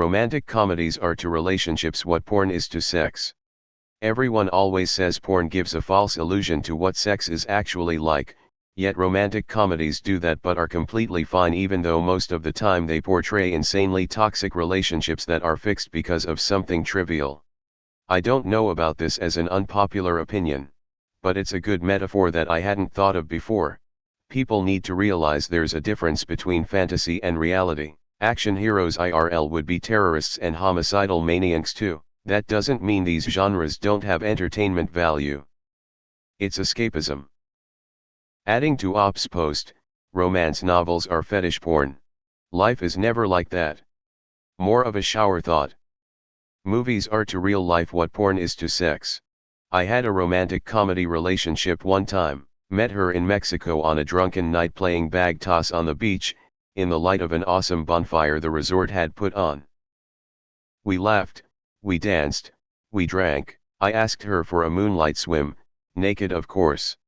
Romantic comedies are to relationships what porn is to sex. Everyone always says porn gives a false illusion to what sex is actually like, yet romantic comedies do that but are completely fine, even though most of the time they portray insanely toxic relationships that are fixed because of something trivial. I don't know about this as an unpopular opinion, but it's a good metaphor that I hadn't thought of before. People need to realize there's a difference between fantasy and reality. Action heroes IRL would be terrorists and homicidal maniacs too. That doesn't mean these genres don't have entertainment value. It's escapism. Adding to Op's post, romance novels are fetish porn. Life is never like that. More of a shower thought. Movies are to real life what porn is to sex. I had a romantic comedy relationship one time, met her in Mexico on a drunken night playing bag toss on the beach, in the light of an awesome bonfire the resort had put on. We laughed, we danced, we drank. I asked her for a moonlight swim, naked of course.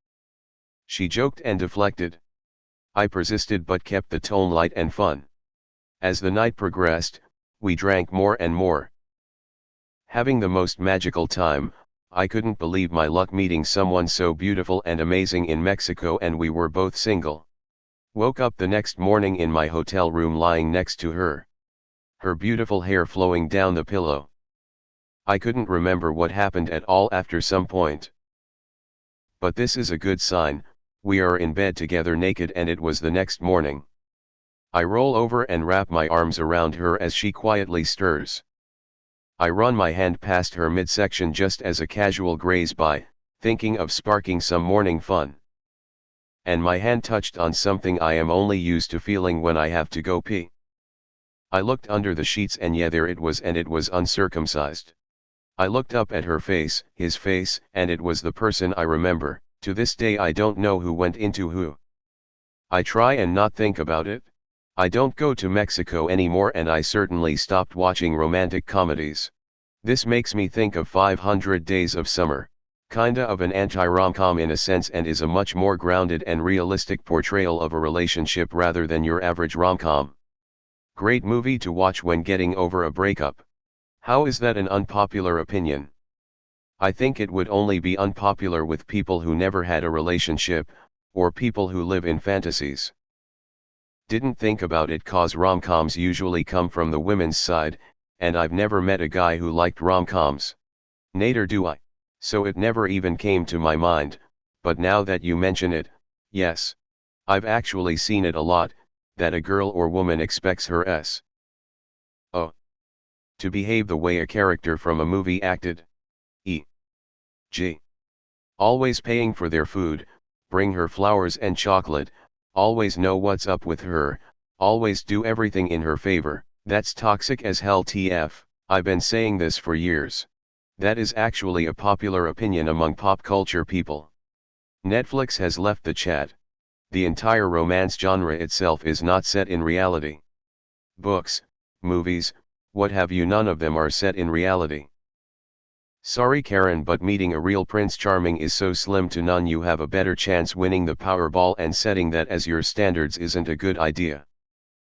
She joked and deflected. I persisted but kept the tone light and fun. As the night progressed, we drank more and more. Having the most magical time, I couldn't believe my luck meeting someone so beautiful and amazing in Mexico, and we were both single. Woke up the next morning in my hotel room lying next to her. Her beautiful hair flowing down the pillow. I couldn't remember what happened at all after some point. But this is a good sign. We are in bed together naked and it was the next morning. I roll over and wrap my arms around her as she quietly stirs. I run my hand past her midsection just as a casual graze by, thinking of sparking some morning fun. And my hand touched on something I am only used to feeling when I have to go pee. I looked under the sheets and yeah, there it was, and it was uncircumcised. I looked up at her face, his face, and it was the person I remember. To this day I don't know who went into who. I try and not think about it. I don't go to Mexico anymore and I certainly stopped watching romantic comedies. This makes me think of 500 Days of Summer, kinda of an anti-rom-com in a sense, and is a much more grounded and realistic portrayal of a relationship rather than your average rom-com. Great movie to watch when getting over a breakup. How is that an unpopular opinion? I think it would only be unpopular with people who never had a relationship, or people who live in fantasies. Didn't think about it cause rom-coms usually come from the women's side, and I've never met a guy who liked rom-coms. Neither do I, so it never even came to my mind, but now that you mention it, yes. I've actually seen it a lot, that a girl or woman expects her to behave the way a character from a movie acted. E.g. always paying for their food, bring her flowers and chocolate, always know what's up with her, always do everything in her favor. That's toxic as hell TF. I've been saying this for years. That is actually a popular opinion among pop culture people. Netflix has left the chat. The entire romance genre itself is not set in reality. Books, movies, what have you, none of them are set in reality. Sorry Karen, but meeting a real Prince Charming is so slim to none. You have a better chance winning the Powerball, and setting that as your standards isn't a good idea.